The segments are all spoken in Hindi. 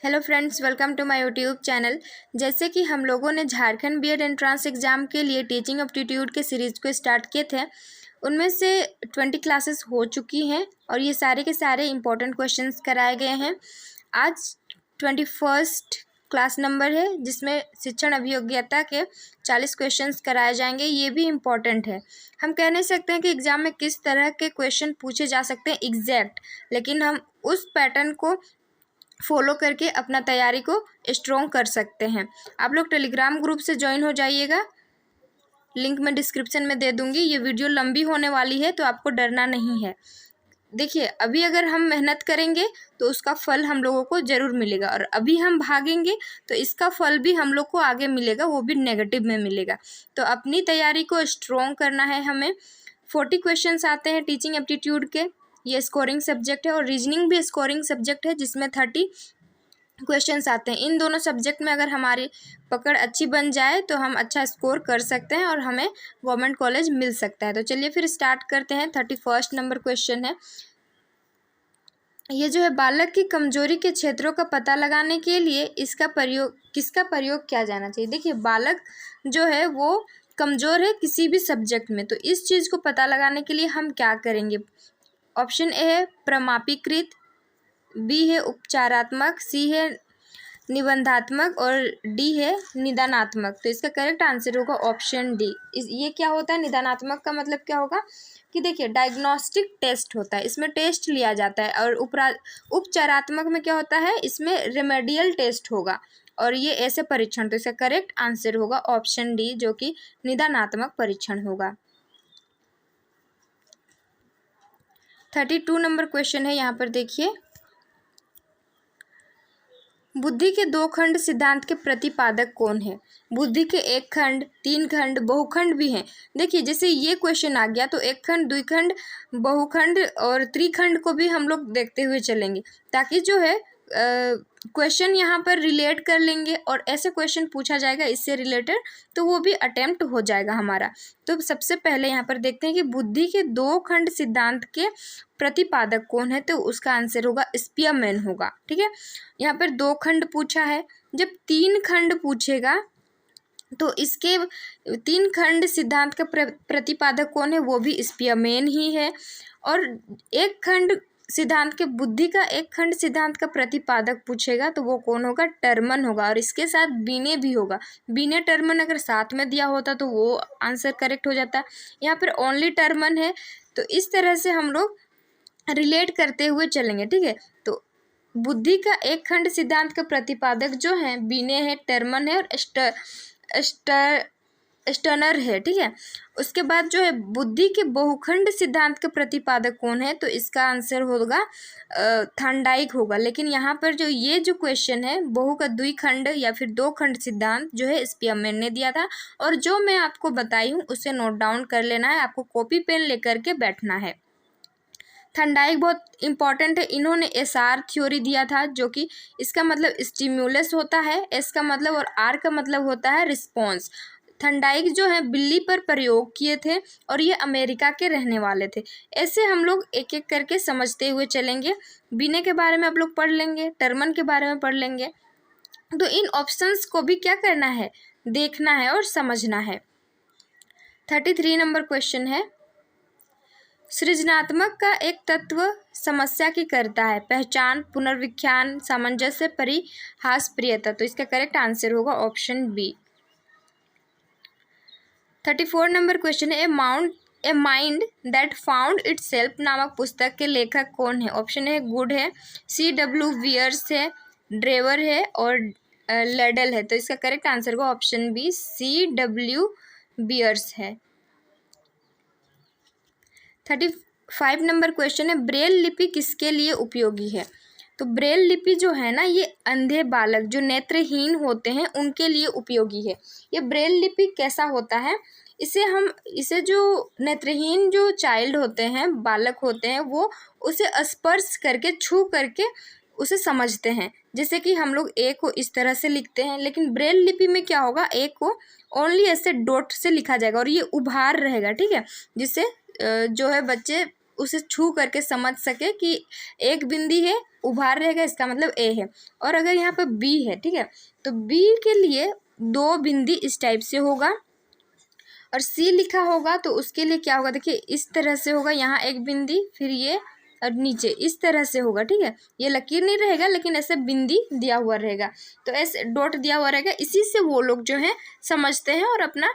Hello friends, welcome to my YouTube channel. जैसे कि हम लोगों ने झारखंड बीएड एंट्रेंस एग्ज़ाम के लिए टीचिंग एप्टीट्यूड के सीरीज़ को स्टार्ट किए थे, उनमें से 20 क्लासेस हो चुकी हैं और ये सारे के सारे इम्पोर्टेंट क्वेश्चंस कराए गए हैं। आज 21st क्लास नंबर है जिसमें शिक्षण अभियोग्यता के 40 क्वेश्चंस कराए जाएंगे। ये भी इम्पॉर्टेंट है। हम कह नहीं सकते हैं कि एग्ज़ाम में किस तरह के क्वेश्चन पूछे जा सकते हैं एग्जैक्ट, लेकिन हम उस पैटर्न को फॉलो करके अपना तैयारी को स्ट्रॉन्ग कर सकते हैं। आप लोग टेलीग्राम ग्रुप से ज्वाइन हो जाइएगा, लिंक मैं डिस्क्रिप्शन में दे दूंगी। ये वीडियो लंबी होने वाली है तो आपको डरना नहीं है। देखिए, अभी अगर हम मेहनत करेंगे तो उसका फल हम लोगों को ज़रूर मिलेगा, और अभी हम भागेंगे तो इसका फल भी हम लोग को आगे मिलेगा, वो भी नेगेटिव में मिलेगा। तो अपनी तैयारी को स्ट्रॉन्ग करना है हमें। 40 क्वेश्चंस आते हैं टीचिंग एप्टीट्यूड के। ये स्कोरिंग सब्जेक्ट है और रीजनिंग भी स्कोरिंग सब्जेक्ट है जिसमें 30 क्वेश्चंस आते हैं। इन दोनों सब्जेक्ट में अगर हमारी पकड़ अच्छी बन जाए तो हम अच्छा स्कोर कर सकते हैं और हमें गवर्नमेंट कॉलेज मिल सकता है। तो चलिए फिर स्टार्ट करते हैं। 31st नंबर क्वेश्चन है, ये जो है, बालक की कमजोरी के क्षेत्रों का पता लगाने के लिए किसका प्रयोग किया जाना चाहिए। देखिए, बालक जो है वो कमज़ोर है किसी भी सब्जेक्ट में, तो इस चीज़ को पता लगाने के लिए हम क्या करेंगे। ऑप्शन ए है प्रमापीकृत, बी है उपचारात्मक, सी है निबंधात्मक और डी है निदानात्मक। तो इसका करेक्ट आंसर होगा ऑप्शन डी। ये क्या होता है? निदानात्मक का मतलब क्या होगा कि देखिए, डायग्नोस्टिक टेस्ट होता है, इसमें टेस्ट लिया जाता है। और उपचारात्मक में क्या होता है? इसमें रेमेडियल टेस्ट होगा और ये ऐसे परीक्षण। तो इसका करेक्ट आंसर होगा ऑप्शन डी, जो कि निदानात्मक परीक्षण होगा। 32 नंबर क्वेश्चन है, यहाँ पर देखिए, बुद्धि के दो खंड सिद्धांत के प्रतिपादक कौन है। बुद्धि के एक खंड, तीन खंड, बहुखंड भी हैं। देखिए, जैसे ये क्वेश्चन आ गया तो एक खंड, द्विखंड, बहुखंड और त्रिखंड को भी हम लोग देखते हुए चलेंगे, ताकि जो है क्वेश्चन यहाँ पर रिलेट कर लेंगे और ऐसे क्वेश्चन पूछा जाएगा इससे रिलेटेड, तो वो भी अटेम्प्ट हो जाएगा हमारा। तो सबसे पहले यहाँ पर देखते हैं कि बुद्धि के दो खंड सिद्धांत के प्रतिपादक कौन है, तो उसका आंसर होगा स्पीयरमैन होगा। ठीक है, यहाँ पर दो खंड पूछा है। जब तीन खंड पूछेगा तो इसके तीन खंड सिद्धांत का प्रतिपादक कौन है, वो भी स्पीयरमैन ही है। और एक खंड सिद्धांत के, बुद्धि का एक खंड सिद्धांत का प्रतिपादक पूछेगा तो वो कौन होगा? टर्मन होगा। और इसके साथ बीने भी होगा। बीने टर्मन अगर साथ में दिया होता तो वो आंसर करेक्ट हो जाता। यहाँ पर ओनली टर्मन है, तो इस तरह से हम लोग रिलेट करते हुए चलेंगे। ठीक है, तो बुद्धि का एक खंड सिद्धांत का प्रतिपादक जो है बीने है, टर्मन है और स्टर्नर है। ठीक है, उसके बाद जो है बुद्धि के बहुखंड सिद्धांत के प्रतिपादक कौन है, तो इसका आंसर होगा थॉर्नडाइक होगा। लेकिन यहाँ पर जो ये जो क्वेश्चन है, बहु का द्विखंड या फिर दो खंड सिद्धांत जो है स्पीयरमैन ने दिया था, और जो मैं आपको बताई हूँ उसे नोट डाउन कर लेना है, आपको कॉपी पेन लेकर के बैठना है। थॉर्नडाइक बहुत इंपॉर्टेंट है। इन्होंने एसआर थ्योरी दिया था, जो कि इसका मतलब स्टिम्युलस होता है, एस का मतलब, और आर का मतलब होता है रिस्पॉन्स। थॉर्नडाइक जो है बिल्ली पर प्रयोग किए थे और ये अमेरिका के रहने वाले थे। ऐसे हम लोग एक एक करके समझते हुए चलेंगे। बीने के बारे में आप लोग पढ़ लेंगे, टर्मन के बारे में पढ़ लेंगे। तो इन ऑप्शंस को भी क्या करना है? देखना है और समझना है। 33 नंबर क्वेश्चन है, सृजनात्मक का एक तत्व समस्या की करता है, पहचान, पुनर्व्याख्यान, सामंजस्य, परिहास, प्रियता। तो इसका करेक्ट आंसर होगा ऑप्शन बी। 34 नंबर क्वेश्चन है, a mind that found itself नामक पुस्तक के लेखक कौन है। ऑप्शन है गुड है, C.W. वियर्स है, ड्रेवर है और लेडल है। तो इसका करेक्ट आंसर होगा ऑप्शन बी, C.W. वियर्स है। 35 नंबर क्वेश्चन है, ब्रेल लिपि किसके लिए उपयोगी है। तो ब्रेल लिपि जो है ना, ये अंधे बालक जो नेत्रहीन होते हैं उनके लिए उपयोगी है। ये ब्रेल लिपि कैसा होता है? इसे जो नेत्रहीन जो चाइल्ड होते हैं, बालक होते हैं, वो उसे स्पर्श करके, छू करके उसे समझते हैं। जैसे कि हम लोग ए को इस तरह से लिखते हैं, लेकिन ब्रेल लिपि में क्या होगा? ए को ओनली ऐसे डॉट से लिखा जाएगा और ये उभार रहेगा। ठीक है, जिससे जो है बच्चे उसे छू करके समझ सके कि एक बिंदी है, उभार रहेगा, इसका मतलब ए है। और अगर यहाँ पर बी है, ठीक है, तो बी के लिए 2 बिंदी इस टाइप से होगा, और सी लिखा होगा तो उसके लिए क्या होगा, देखिए इस तरह से होगा, यहाँ एक बिंदी, फिर ये और नीचे इस तरह से होगा, ठीक है। ये लकीर नहीं रहेगा लेकिन ऐसे बिंदी दिया हुआ रहेगा, तो ऐसे डॉट दिया हुआ रहेगा। इसी से वो लोग जो हैं समझते हैं और अपना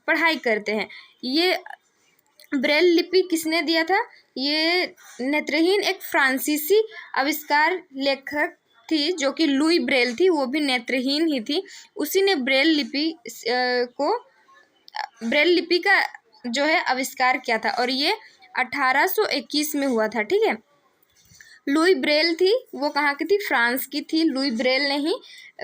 पढ़ाई करते हैं। ये ब्रेल लिपि किसने दिया था? ये नेत्रहीन एक फ्रांसीसी आविष्कार लेखक थी जो कि लुई ब्रेल थी, वो भी नेत्रहीन ही थी। उसी ने ब्रेल लिपि का जो है आविष्कार किया था, और ये 1821 में हुआ था, ठीक है। लुई ब्रेल थी, वो कहाँ की थी? फ्रांस की थी। लुई ब्रेल ने ही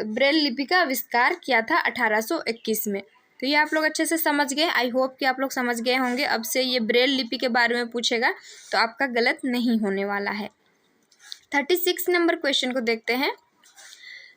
ब्रेल लिपि का आविष्कार किया था 1821 में। तो ये आप लोग अच्छे से समझ गए। आई होप कि आप लोग समझ गए होंगे। अब से ये ब्रेल लिपि के बारे में पूछेगा तो आपका गलत नहीं होने वाला है। 36 नंबर क्वेश्चन को देखते हैं।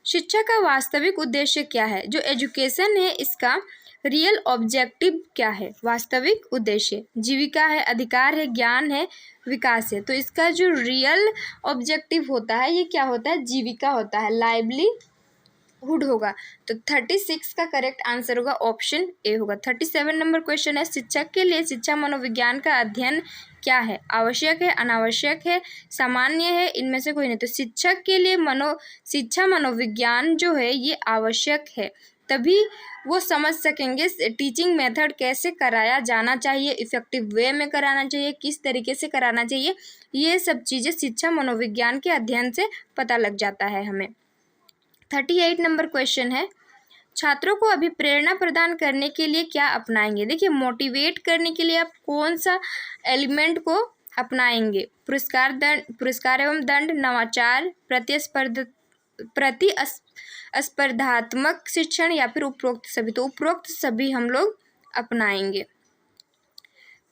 शिक्षा का वास्तविक उद्देश्य क्या है? जो एजुकेशन है इसका रियल ऑब्जेक्टिव क्या है? वास्तविक उद्देश्य जीविका है, अधिकार है, ज्ञान है, विकास है। तो इसका जो रियल ऑब्जेक्टिव होता है ये क्या होता है? जीविका होता है, लाइवलीहुड होगा। तो 36 का करेक्ट आंसर होगा ऑप्शन ए होगा। 37 नंबर क्वेश्चन है। शिक्षक के लिए शिक्षा मनोविज्ञान का अध्ययन क्या है? आवश्यक है, अनावश्यक है, सामान्य है, इनमें से कोई नहीं। तो शिक्षक के लिए शिक्षा मनोविज्ञान जो है ये आवश्यक है, तभी वो समझ सकेंगे टीचिंग मेथड कैसे कराया जाना चाहिए, इफ़ेक्टिव वे में कराना चाहिए, किस तरीके से कराना चाहिए। ये सब चीज़ें शिक्षा मनोविज्ञान के अध्ययन से पता लग जाता है हमें। 38 नंबर क्वेश्चन है। छात्रों को अभी प्रेरणा प्रदान करने के लिए क्या अपनाएंगे? देखिए, मोटिवेट करने के लिए आप कौन सा एलिमेंट को अपनाएंगे? पुरस्कार एवं दंड, नवाचार, प्रतिस्पर्धात्मक शिक्षण, या फिर उपरोक्त सभी? तो उपरोक्त सभी हम लोग अपनाएंगे।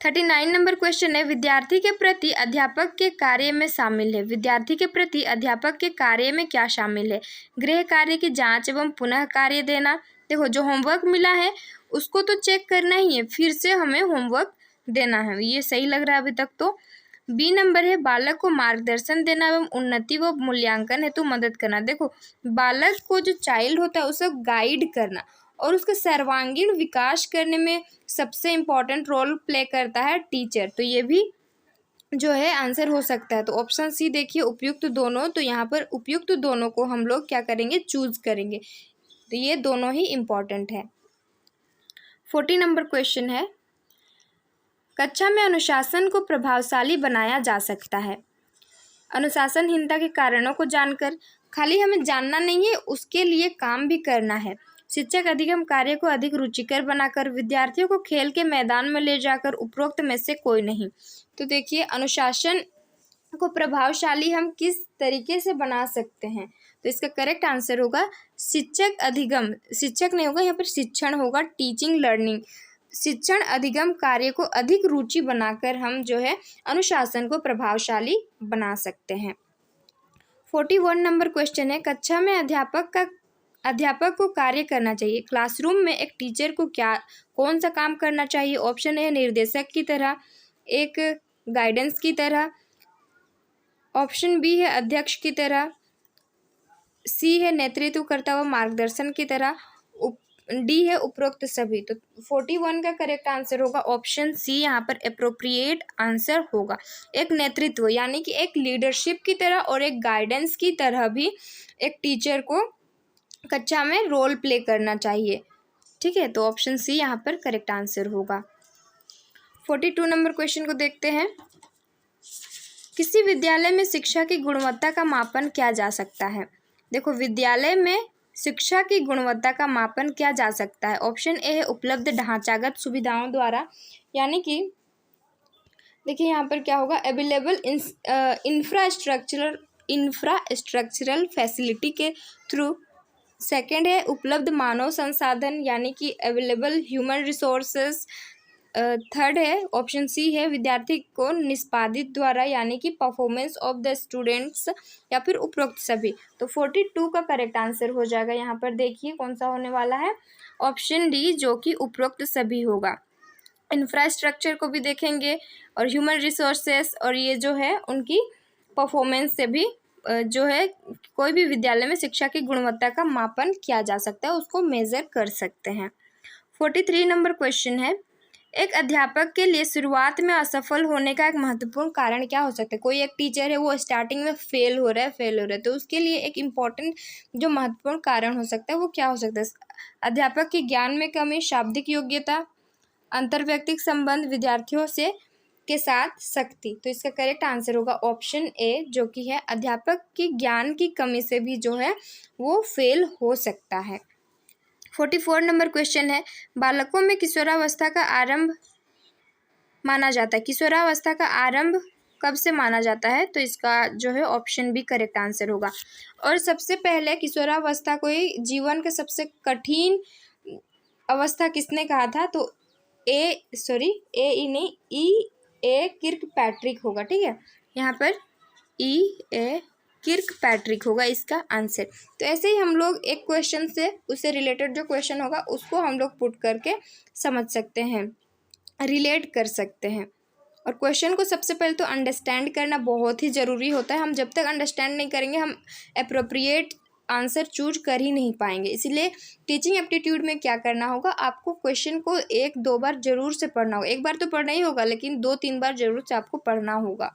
39 नंबर क्वेश्चन है। विद्यार्थी के प्रति अध्यापक के कार्य में शामिल है। विद्यार्थी के प्रति अध्यापक के कार्य में क्या शामिल है? गृह कार्य की जांच एवं पुनः कार्य देना। देखो, जो होमवर्क मिला है उसको तो चेक करना ही है, फिर से हमें होमवर्क देना है। ये सही लग रहा है अभी तक तो। बी नंबर है बालक को मार्गदर्शन देना एवं उन्नति व मूल्यांकन हेतु मदद करना। देखो, बालक को जो चाइल्ड होता है उसे गाइड करना और उसके सर्वांगीण विकास करने में सबसे इम्पॉर्टेंट रोल प्ले करता है टीचर। तो ये भी जो है आंसर हो सकता है। तो ऑप्शन सी देखिए, उपयुक्त दोनों। तो यहाँ पर उपयुक्त दोनों को हम लोग क्या करेंगे? चूज करेंगे। तो ये दोनों ही इम्पॉर्टेंट है। 40 नंबर क्वेश्चन है। कक्षा में अनुशासन को प्रभावशाली बनाया जा सकता है। अनुशासनहीनता के कारणों को जानकर, खाली हमें जानना नहीं है, उसके लिए काम भी करना है। शिक्षक अधिगम कार्य को अधिक रुचिकर बनाकर, विद्यार्थियों को खेल के मैदान में ले जाकर, उपरोक्त में से कोई नहीं। तो देखिए, अनुशासन को प्रभावशाली हम किस तरीके से बना सकते हैं? तो इसका करेक्ट आंसर होगा शिक्षक अधिगम। शिक्षक नहीं होगा यहाँ पर, शिक्षण होगा, टीचिंग लर्निंग। शिक्षण अधिगम कार्य को अधिक रुचि बनाकर हम जो है अनुशासन को प्रभावशाली बना सकते हैं। 41 नंबर क्वेश्चन है। कक्षा में अध्यापक को कार्य करना चाहिए। क्लासरूम में एक टीचर को कौन सा काम करना चाहिए? ऑप्शन ए निर्देशक की तरह, एक गाइडेंस की तरह, ऑप्शन बी है अध्यक्ष की तरह, सी है नेतृत्व करता हुआ मार्गदर्शन की तरह, डी है उपरोक्त सभी। तो 41 का करेक्ट आंसर होगा ऑप्शन सी, यहाँ पर अप्रोप्रिएट आंसर होगा। एक नेतृत्व यानी कि एक लीडरशिप की तरह और एक गाइडेंस की तरह भी एक टीचर को कक्षा में रोल प्ले करना चाहिए, ठीक है। तो ऑप्शन सी यहाँ पर करेक्ट आंसर होगा। 42 नंबर क्वेश्चन को देखते हैं। किसी विद्यालय में शिक्षा की गुणवत्ता का मापन किया जा सकता है। देखो, विद्यालय में शिक्षा की गुणवत्ता का मापन किया जा सकता है। ऑप्शन ए है उपलब्ध ढांचागत सुविधाओं द्वारा, यानी कि देखिए यहाँ पर क्या होगा, अवेलेबल इंफ्रास्ट्रक्चरल फैसिलिटी के थ्रू। सेकंड है उपलब्ध मानव संसाधन, यानी कि अवेलेबल ह्यूमन रिसोर्सेज। थर्ड है ऑप्शन सी है विद्यार्थी को निष्पादित द्वारा, यानी कि परफॉर्मेंस ऑफ द स्टूडेंट्स, या फिर उपरोक्त सभी। तो 42 का करेक्ट आंसर हो जाएगा। यहाँ पर देखिए कौन सा होने वाला है, ऑप्शन डी, जो कि उपरोक्त सभी होगा। इंफ्रास्ट्रक्चर को भी देखेंगे और ह्यूमन रिसोर्सेस, और ये जो है उनकी परफॉर्मेंस से भी जो है कोई भी विद्यालय में शिक्षा की गुणवत्ता का मापन किया जा सकता है, उसको मेज़र कर सकते हैं। 43 नंबर क्वेश्चन है, एक अध्यापक के लिए शुरुआत में असफल होने का एक महत्वपूर्ण कारण क्या हो सकता है। कोई एक टीचर है वो स्टार्टिंग में फेल हो रहा है तो उसके लिए एक इम्पॉर्टेंट जो महत्वपूर्ण कारण हो सकता है वो क्या हो सकता है। अध्यापक के ज्ञान में कमी, शाब्दिक योग्यता, अंतर्व्यक्तिक संबंध, विद्यार्थियों से के साथ सख्ती। तो इसका करेक्ट आंसर होगा ऑप्शन ए, जो कि है अध्यापक की ज्ञान की कमी से भी जो है वो फेल हो सकता है। 44 नंबर क्वेश्चन है, बालकों में किशोरावस्था का आरंभ माना जाता है। किशोरावस्था का आरंभ कब से माना जाता है। तो इसका जो है ऑप्शन बी करेक्ट आंसर होगा। और सबसे पहले किशोरावस्था को ही जीवन का सबसे कठिन अवस्था किसने कहा था। तो ए किर्क पैट्रिक होगा। ठीक है, यहाँ पर ए किर्क पैट्रिक होगा इसका आंसर। तो ऐसे ही हम लोग एक क्वेश्चन से उससे रिलेटेड जो क्वेश्चन होगा उसको हम लोग पुट करके समझ सकते हैं, रिलेट कर सकते हैं। और क्वेश्चन को सबसे पहले तो अंडरस्टैंड करना बहुत ही ज़रूरी होता है। हम जब तक अंडरस्टैंड नहीं करेंगे हम अप्रोप्रिएट आंसर चूज कर ही नहीं पाएंगे। इसलिए टीचिंग एप्टीट्यूड में क्या करना होगा, आपको क्वेश्चन को 1-2 बार जरूर से पढ़ना होगा। एक बार तो पढ़ना ही होगा, लेकिन 2-3 बार जरूर से आपको पढ़ना होगा।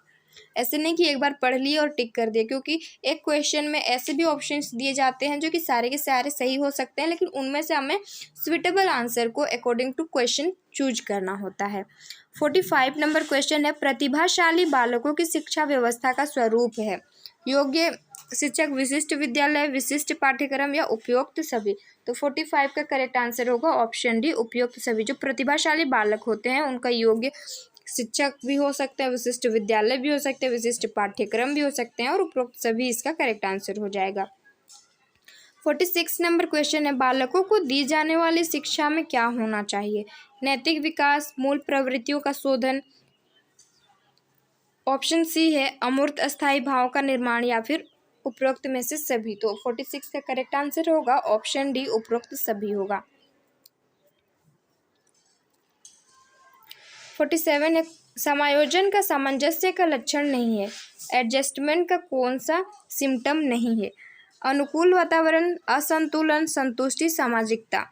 ऐसे नहीं कि एक बार पढ़ लिए और टिक कर दिए, क्योंकि एक क्वेश्चन में ऐसे भी ऑप्शंस दिए जाते हैं जो कि सारे के सारे सही हो सकते हैं, लेकिन उनमें से हमें सुइटेबल आंसर को अकॉर्डिंग टू क्वेश्चन चूज करना होता है। 45 नंबर क्वेश्चन है, प्रतिभाशाली बालकों की शिक्षा व्यवस्था का स्वरूप है। योग्य शिक्षक, विशिष्ट विद्यालय, विशिष्ट पाठ्यक्रम या उपयुक्त सभी। तो 45 का करेक्ट आंसर होगा ऑप्शन डी, उपयुक्त सभी। जो प्रतिभाशाली बालक होते हैं उनका योग्य शिक्षक भी हो सकते हैं, विशिष्ट विद्यालय भी हो सकते हैं, विशिष्ट पाठ्यक्रम भी हो सकते हैं, और उपरोक्त सभी इसका करेक्ट आंसर हो जाएगा। 46 नंबर क्वेश्चन है, बालकों को दी जाने वाली शिक्षा में क्या होना चाहिए। नैतिक विकास, मूल प्रवृत्तियों का शोधन, ऑप्शन सी है अमूर्त अस्थायी भाव का निर्माण, या फिर उपरोक्त में से सभी। तो 46 का करेक्ट आंसर होगा ऑप्शन डी, उपरोक्त सभी होगा। 47 है, समायोजन का सामंजस्य का लक्षण नहीं है। एडजस्टमेंट का कौन सा सिम्टम नहीं है। अनुकूल वातावरण, असंतुलन, संतुष्टि, सामाजिकता।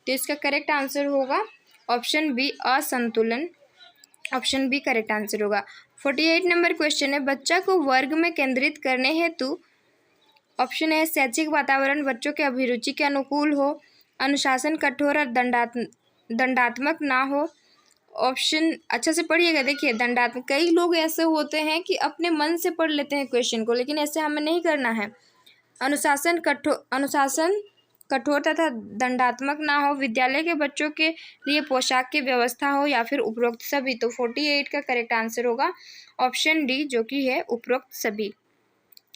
तो इसका करेक्ट आंसर होगा ऑप्शन बी, असंतुलन। ऑप्शन बी करेक्ट आंसर होगा। 48 नंबर क्वेश्चन है, बच्चा को वर्ग में केंद्रित करने हेतु ऑप्शन है शैक्षिक वातावरण बच्चों के अभिरुचि के अनुकूल हो, अनुशासन कठोर और दंडात्मक ना हो। ऑप्शन अच्छा से पढ़िएगा, देखिए दंडात्मक, कई लोग ऐसे होते हैं कि अपने मन से पढ़ लेते हैं क्वेश्चन को, लेकिन ऐसे हमें नहीं करना है। अनुशासन कठोर तथा दंडात्मक ना हो, विद्यालय के बच्चों के लिए पोशाक की व्यवस्था हो, या फिर उपरोक्त सभी। तो 48 का करेक्ट आंसर होगा ऑप्शन डी, जो कि है उपरोक्त सभी।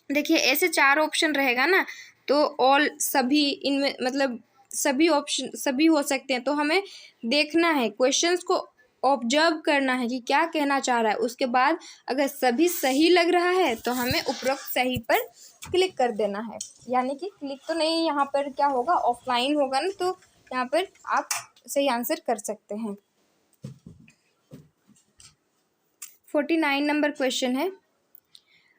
देखिए ऐसे 4 ऑप्शन रहेगा ना, तो ऑल, सभी, इनमें मतलब सभी ऑप्शन सभी हो सकते हैं। तो हमें देखना है, क्वेश्चंस को ऑब्जर्व करना है कि क्या कहना चाह रहा है। उसके बाद अगर सभी सही लग रहा है तो हमें उपरोक्त सही पर क्लिक कर देना है। यानी कि क्लिक तो नहीं, यहाँ पर क्या होगा, ऑफलाइन होगा ना, तो यहाँ पर आप सही आंसर कर सकते हैं। 49 नंबर क्वेश्चन है,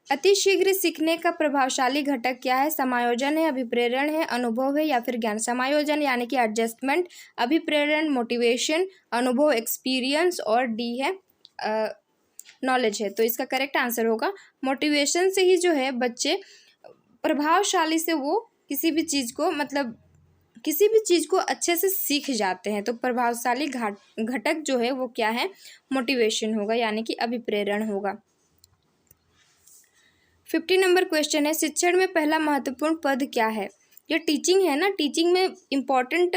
अतिशीघ्र सीखने का प्रभावशाली घटक क्या है। समायोजन है, अभिप्रेरण है, अनुभव है, या फिर ज्ञान। समायोजन यानी कि एडजस्टमेंट, अभिप्रेरण मोटिवेशन, अनुभव एक्सपीरियंस, और डी है नॉलेज है। तो इसका करेक्ट आंसर होगा मोटिवेशन से ही जो है बच्चे प्रभावशाली से वो किसी भी चीज़ को मतलब किसी भी चीज़ को अच्छे से सीख जाते हैं। तो प्रभावशाली घटक जो है वो क्या है, मोटिवेशन होगा, यानी कि अभिप्रेरण होगा। 50 नंबर क्वेश्चन है, शिक्षण में पहला महत्वपूर्ण पद क्या है। ये टीचिंग है ना, टीचिंग में इम्पॉर्टेंट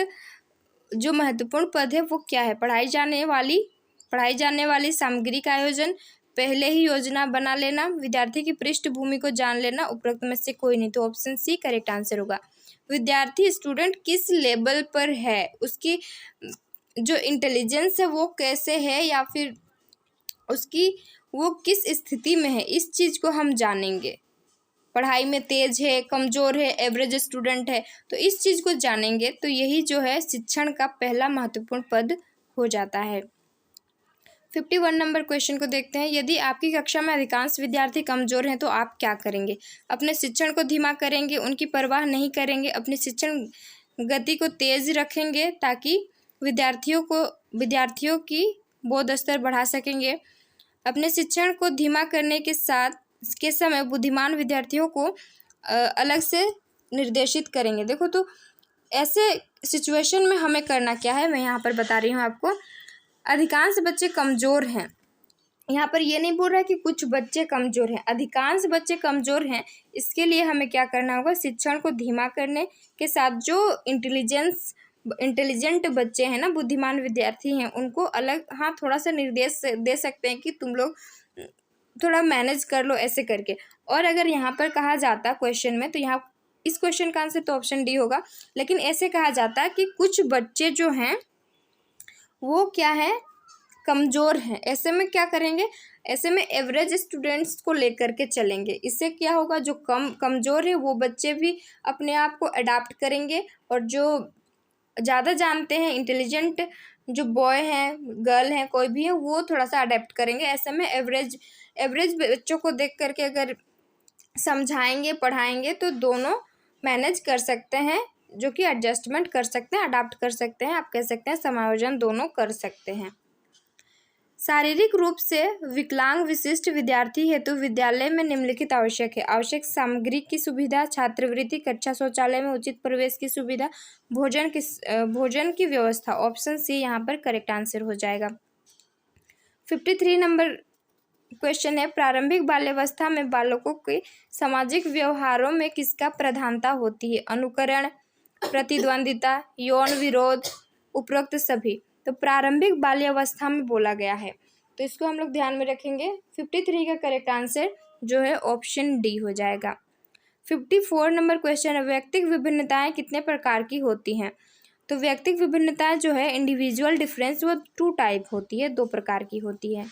जो महत्वपूर्ण पद है वो क्या है। पढ़ाई जाने वाली सामग्री का आयोजन, पहले ही योजना बना लेना, विद्यार्थी की पृष्ठभूमि को जान लेना, उपरोक्त में से कोई नहीं। तो ऑप्शन सी करेक्ट आंसर होगा। विद्यार्थी स्टूडेंट किस लेवल पर है, उसकी जो इंटेलिजेंस है वो कैसे है, या फिर उसकी वो किस स्थिति में है, इस चीज़ को हम जानेंगे। पढ़ाई में तेज है, कमज़ोर है, एवरेज स्टूडेंट है, तो इस चीज़ को जानेंगे। तो यही जो है शिक्षण का पहला महत्वपूर्ण पद हो जाता है। 51 नंबर क्वेश्चन को देखते हैं। यदि आपकी कक्षा में अधिकांश विद्यार्थी कमजोर हैं तो आप क्या करेंगे? अपने शिक्षण को धीमा करेंगे, उनकी परवाह नहीं करेंगे, अपनी शिक्षण गति को तेज रखेंगे ताकि विद्यार्थियों की बोध स्तर बढ़ा सकेंगे। अपने शिक्षण को धीमा करने के समय बुद्धिमान विद्यार्थियों को अलग से निर्देशित करेंगे। देखो, तो ऐसे सिचुएशन में हमें करना क्या है, मैं यहाँ पर बता रही हूँ आपको। अधिकांश बच्चे कमज़ोर हैं, यहाँ पर ये नहीं बोल रहा है कि कुछ बच्चे कमज़ोर हैं, अधिकांश बच्चे कमज़ोर हैं। इसके लिए हमें क्या करना होगा? शिक्षण को धीमा करने के साथ जो इंटेलिजेंट बच्चे हैं ना, बुद्धिमान विद्यार्थी हैं, उनको अलग थोड़ा सा निर्देश दे सकते हैं कि तुम लोग थोड़ा मैनेज कर लो ऐसे करके। और अगर यहाँ पर कहा जाता क्वेश्चन में, तो यहाँ इस क्वेश्चन का आंसर तो ऑप्शन डी होगा, लेकिन ऐसे कहा जाता है कि कुछ बच्चे जो हैं वो क्या है, कमज़ोर हैं। ऐसे में क्या करेंगे? ऐसे में एवरेज स्टूडेंट्स को लेकर के चलेंगे। इससे क्या होगा? जो कमज़ोर है वो बच्चे भी अपने आप को अडाप्ट करेंगे, और जो ज़्यादा जानते हैं, इंटेलिजेंट जो बॉय हैं, गर्ल हैं, कोई भी है, वो थोड़ा सा अडेप्ट करेंगे। ऐसे में एवरेज बच्चों को देख करके अगर समझाएंगे, पढ़ाएंगे, तो दोनों मैनेज कर सकते हैं, जो कि एडजस्टमेंट कर सकते हैं, अडाप्ट कर सकते हैं, आप कह सकते हैं समायोजन दोनों कर सकते हैं। शारीरिक रूप से विकलांग विशिष्ट विद्यार्थी हेतु विद्यालय में निम्नलिखित आवश्यक है। आवश्यक सामग्री की सुविधा, छात्रवृत्ति, कक्षा शौचालय में उचित प्रवेश की सुविधा, भोजन की व्यवस्था। ऑप्शन सी यहाँ पर करेक्ट आंसर हो जाएगा। 53 नंबर क्वेश्चन है, प्रारंभिक बाल्यावस्था में बालकों के सामाजिक व्यवहारों में किसका प्रधानता होती है? अनुकरण, प्रतिद्वंदिता, यौन विरोध, उपरोक्त सभी। तो प्रारंभिक बाल्यावस्था में बोला गया है, तो इसको हम लोग ध्यान में रखेंगे। 53 का करेक्ट आंसर जो है ऑप्शन डी हो जाएगा। 54 नंबर क्वेश्चन है, व्यक्तिगत विभिन्नताएं कितने प्रकार की होती हैं? तो व्यक्तिगत विभिन्नताएं जो है इंडिविजुअल डिफरेंस, वो 2 टाइप होती है, 2 प्रकार की होती है।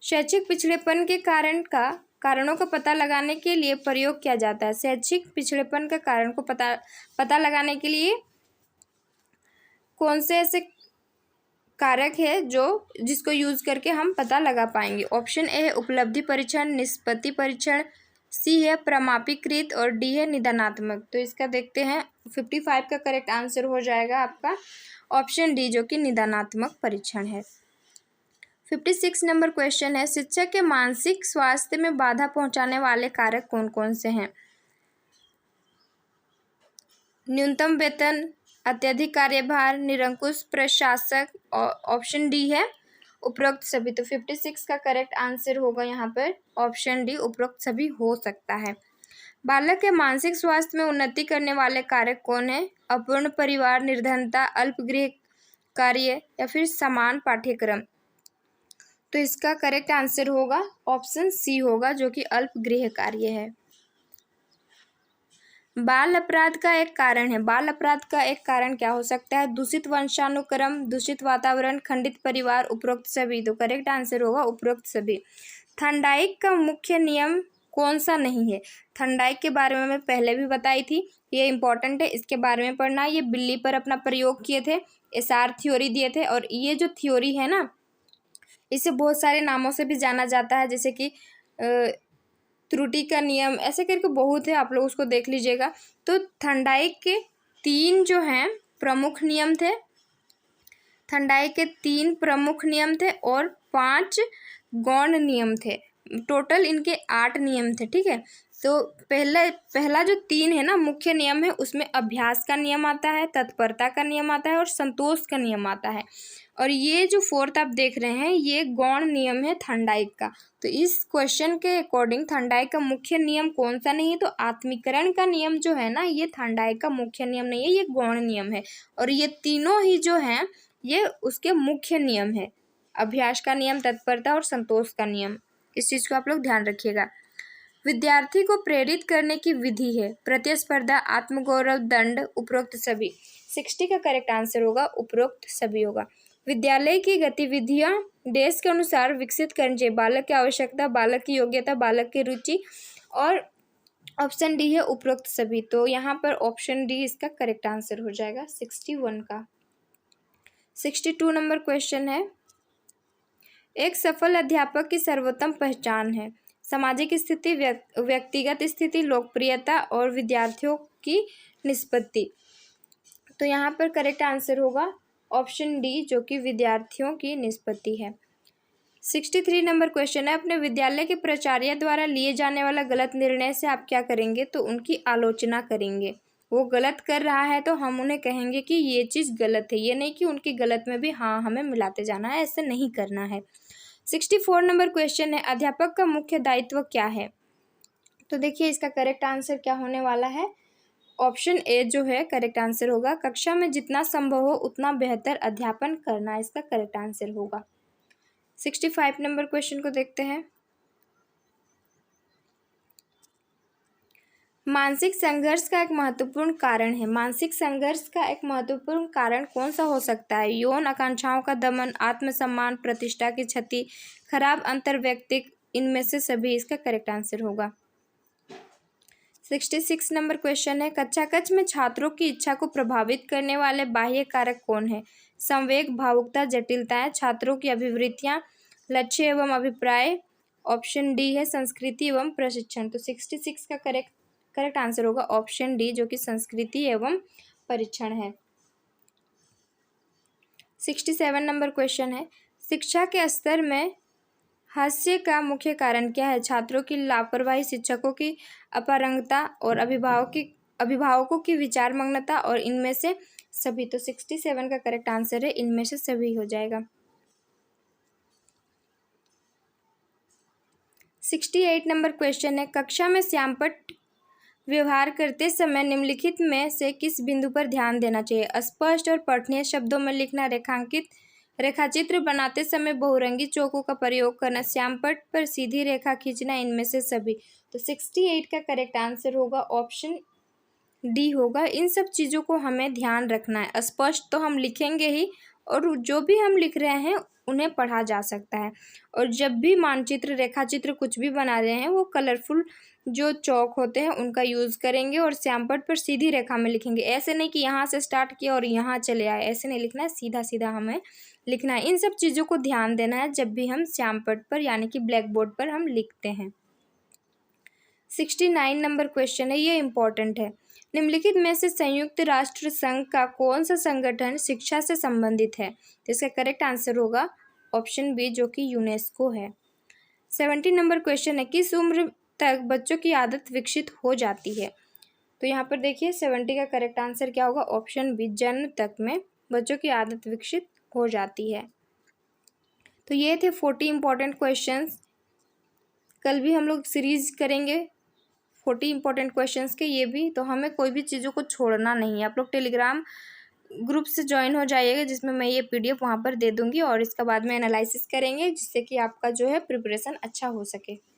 शैक्षिक पिछड़ेपन के कारणों का पता लगाने के लिए प्रयोग किया जाता है। शैक्षिक पिछड़ेपन का कारण को पता लगाने के लिए कौन से ऐसे कारक है जिसको यूज करके हम पता लगा पाएंगे? ऑप्शन ए है उपलब्धि परीक्षण, निष्पत्ति परीक्षण, सी है प्रमापीकृत, और डी है निदानात्मक। तो इसका देखते हैं। 55 का करेक्ट आंसर हो जाएगा आपका ऑप्शन डी, जो कि निदानात्मक परीक्षण है। 56 नंबर क्वेश्चन है, शिक्षक के मानसिक स्वास्थ्य में बाधा पहुंचाने वाले कारक कौन कौन से हैं? न्यूनतम वेतन, अत्यधिक कार्यभार, निरंकुश प्रशासक, ऑप्शन डी है उपरोक्त सभी। तो 56 का करेक्ट आंसर होगा यहाँ पर ऑप्शन डी, उपरोक्त सभी हो सकता है। बालक के मानसिक स्वास्थ्य में उन्नति करने वाले कारक कौन है? अपूर्ण परिवार, निर्धनता, अल्पगृह कार्य, या फिर समान पाठ्यक्रम। तो इसका करेक्ट आंसर होगा ऑप्शन सी होगा, जो कि अल्पगृह कार्य है। बाल अपराध का एक कारण है। बाल अपराध का एक कारण क्या हो सकता है? दूषित वंशानुक्रम, दूषित वातावरण, खंडित परिवार, उपरोक्त सभी। तो करेक्ट आंसर होगा उपरोक्त सभी। थॉर्नडाइक का मुख्य नियम कौन सा नहीं है? थॉर्नडाइक के बारे में मैं पहले भी बताई थी, ये इंपॉर्टेंट है, इसके बारे में पढ़ना। ये बिल्ली पर अपना प्रयोग किए थे, एसआर थ्योरी दिए थे, और ये जो थ्योरी है ना, इसे बहुत सारे नामों से भी जाना जाता है, जैसे कि त्रुटि का नियम, ऐसे करके बहुत है, आप लोग उसको देख लीजिएगा। तो थॉर्नडाइक के 3 जो हैं प्रमुख नियम थे, थॉर्नडाइक के 3 प्रमुख नियम थे और 5 गौण नियम थे। टोटल इनके 8 नियम थे, ठीक है। तो पहला जो 3 है ना मुख्य नियम है, उसमें अभ्यास का नियम आता है, तत्परता का नियम आता है, और संतोष का नियम आता है। और ये जो 4th आप देख रहे हैं, ये गौण नियम है थॉर्नडाइक का। तो इस क्वेश्चन के अकॉर्डिंग थॉर्नडाइक का मुख्य नियम कौन सा नहीं है? तो आत्मीकरण का नियम जो है ना, ये थॉर्नडाइक का मुख्य नियम नहीं है, ये गौण नियम है। और ये तीनों ही जो हैं ये उसके मुख्य नियम है, अभ्यास का नियम, तत्परता और संतोष का नियम। इस चीज़ को आप लोग ध्यान रखिएगा। विद्यार्थी को प्रेरित करने की विधि है प्रतिस्पर्धा, आत्मगौरव, दंड, उपरोक्त सभी। 60 का करेक्ट आंसर होगा उपरोक्त सभी होगा। विद्यालय की गतिविधियां देश के अनुसार विकसित करनी चाहिए। बालक की आवश्यकता, बालक की योग्यता, बालक की रुचि, और ऑप्शन डी है उपरोक्त सभी। तो यहाँ पर ऑप्शन डी इसका करेक्ट आंसर हो जाएगा 61 का। 62 नंबर क्वेश्चन है, एक सफल अध्यापक की सर्वोत्तम पहचान है। सामाजिक स्थिति, व्यक्तिगत स्थिति, लोकप्रियता और विद्यार्थियों की निष्पत्ति। तो यहाँ पर करेक्ट आंसर होगा ऑप्शन डी, जो कि विद्यार्थियों की निष्पत्ति है। 63 नंबर क्वेश्चन है, अपने विद्यालय के प्राचार्य द्वारा लिए जाने वाला गलत निर्णय से आप क्या करेंगे? तो उनकी आलोचना करेंगे। वो गलत कर रहा है तो हम उन्हें कहेंगे कि ये चीज़ गलत है, ये नहीं कि उनकी गलत में भी हाँ हमें मिलाते जाना है, ऐसे नहीं करना है। 64 नंबर क्वेश्चन है, अध्यापक का मुख्य दायित्व क्या है? तो देखिए इसका करेक्ट आंसर क्या होने वाला है, ऑप्शन ए जो है करेक्ट आंसर होगा, कक्षा में जितना संभव हो उतना बेहतर अध्यापन करना, इसका करेक्ट आंसर होगा। 65 नंबर क्वेश्चन को देखते हैं, मानसिक संघर्ष का एक महत्वपूर्ण कारण है। मानसिक संघर्ष का एक महत्वपूर्ण कारण कौन सा हो सकता है? यौन आकांक्षाओं का दमन, आत्मसम्मान, प्रतिष्ठा की क्षति, खराब अंतर्वैयक्तिक, इनमें से सभी, इसका करेक्ट आंसर होगा। 66 नंबर क्वेश्चन है, कक्षा कक्ष में छात्रों की इच्छा को प्रभावित करने वाले बाह्य कारक कौन है? संवेग, भावुकता, जटिलताएं, छात्रों की अभिवृत्तियां, लक्ष्य एवं अभिप्राय। ऑप्शन डी है संस्कृति एवं प्रशिक्षण। तो 66 का करेक्ट आंसर होगा ऑप्शन डी, जो कि संस्कृति एवं परीक्षण है। 67 नंबर क्वेश्चन है, शिक्षा के स्तर में हास्य का मुख्य कारण क्या है? छात्रों की लापरवाही, शिक्षकों की अपारंगता और अभिभावकों की विचारमग्नता, और इनमें से सभी। तो 67 का करेक्ट आंसर है इनमें से सभी हो जाएगा। 68 नंबर क्वेश्चन है, कक्षा में श्यामपट्ट व्यवहार करते समय निम्नलिखित में से किस बिंदु पर ध्यान देना चाहिए? स्पष्ट और पठनीय शब्दों में लिखना, रेखाचित्र बनाते समय बहुरंगी चौकों का प्रयोग करना, श्यामपट्ट पर सीधी रेखा खींचना, इनमें से सभी। तो 68 का करेक्ट आंसर होगा ऑप्शन डी होगा। इन सब चीज़ों को हमें ध्यान रखना है। स्पष्ट तो हम लिखेंगे ही, और जो भी हम लिख रहे हैं उन्हें पढ़ा जा सकता है। और जब भी मानचित्र, रेखाचित्र कुछ भी बना रहे हैं, वो कलरफुल जो चौक होते हैं उनका यूज़ करेंगे और श्यामपट्ट पर सीधी रेखा में लिखेंगे। ऐसे नहीं कि यहाँ से स्टार्ट किया और यहाँ चले आए, ऐसे नहीं लिखना है, सीधा सीधा हमें लिखना है। इन सब चीज़ों को ध्यान देना है जब भी हम श्यामपट्ट पर यानी कि ब्लैक बोर्ड पर हम लिखते हैं। 69 नंबर क्वेश्चन है, ये इम्पोर्टेंट है, निम्नलिखित में से संयुक्त राष्ट्र संघ का कौन सा संगठन शिक्षा से संबंधित है? तो इसका करेक्ट आंसर होगा ऑप्शन बी, जो कि यूनेस्को है। 70 नंबर क्वेश्चन है, किस उम्र तक बच्चों की आदत विकसित हो जाती है? तो यहाँ पर देखिए 70 का करेक्ट आंसर क्या होगा, ऑप्शन बी, जन्म तक में बच्चों की आदत विकसित हो जाती है। तो ये थे 40 इंपॉर्टेंट क्वेश्चंस। कल भी हम लोग सीरीज करेंगे 40 इंपॉर्टेंट क्वेश्चंस के, ये भी। तो हमें कोई भी चीज़ों को छोड़ना नहीं है। आप लोग टेलीग्राम ग्रुप से ज्वाइन हो जाइएगा, जिसमें मैं ये PDF वहाँ पर दे दूँगी और इसका बाद में एनालिसिस करेंगे, जिससे कि आपका जो है प्रिपरेशन अच्छा हो सके।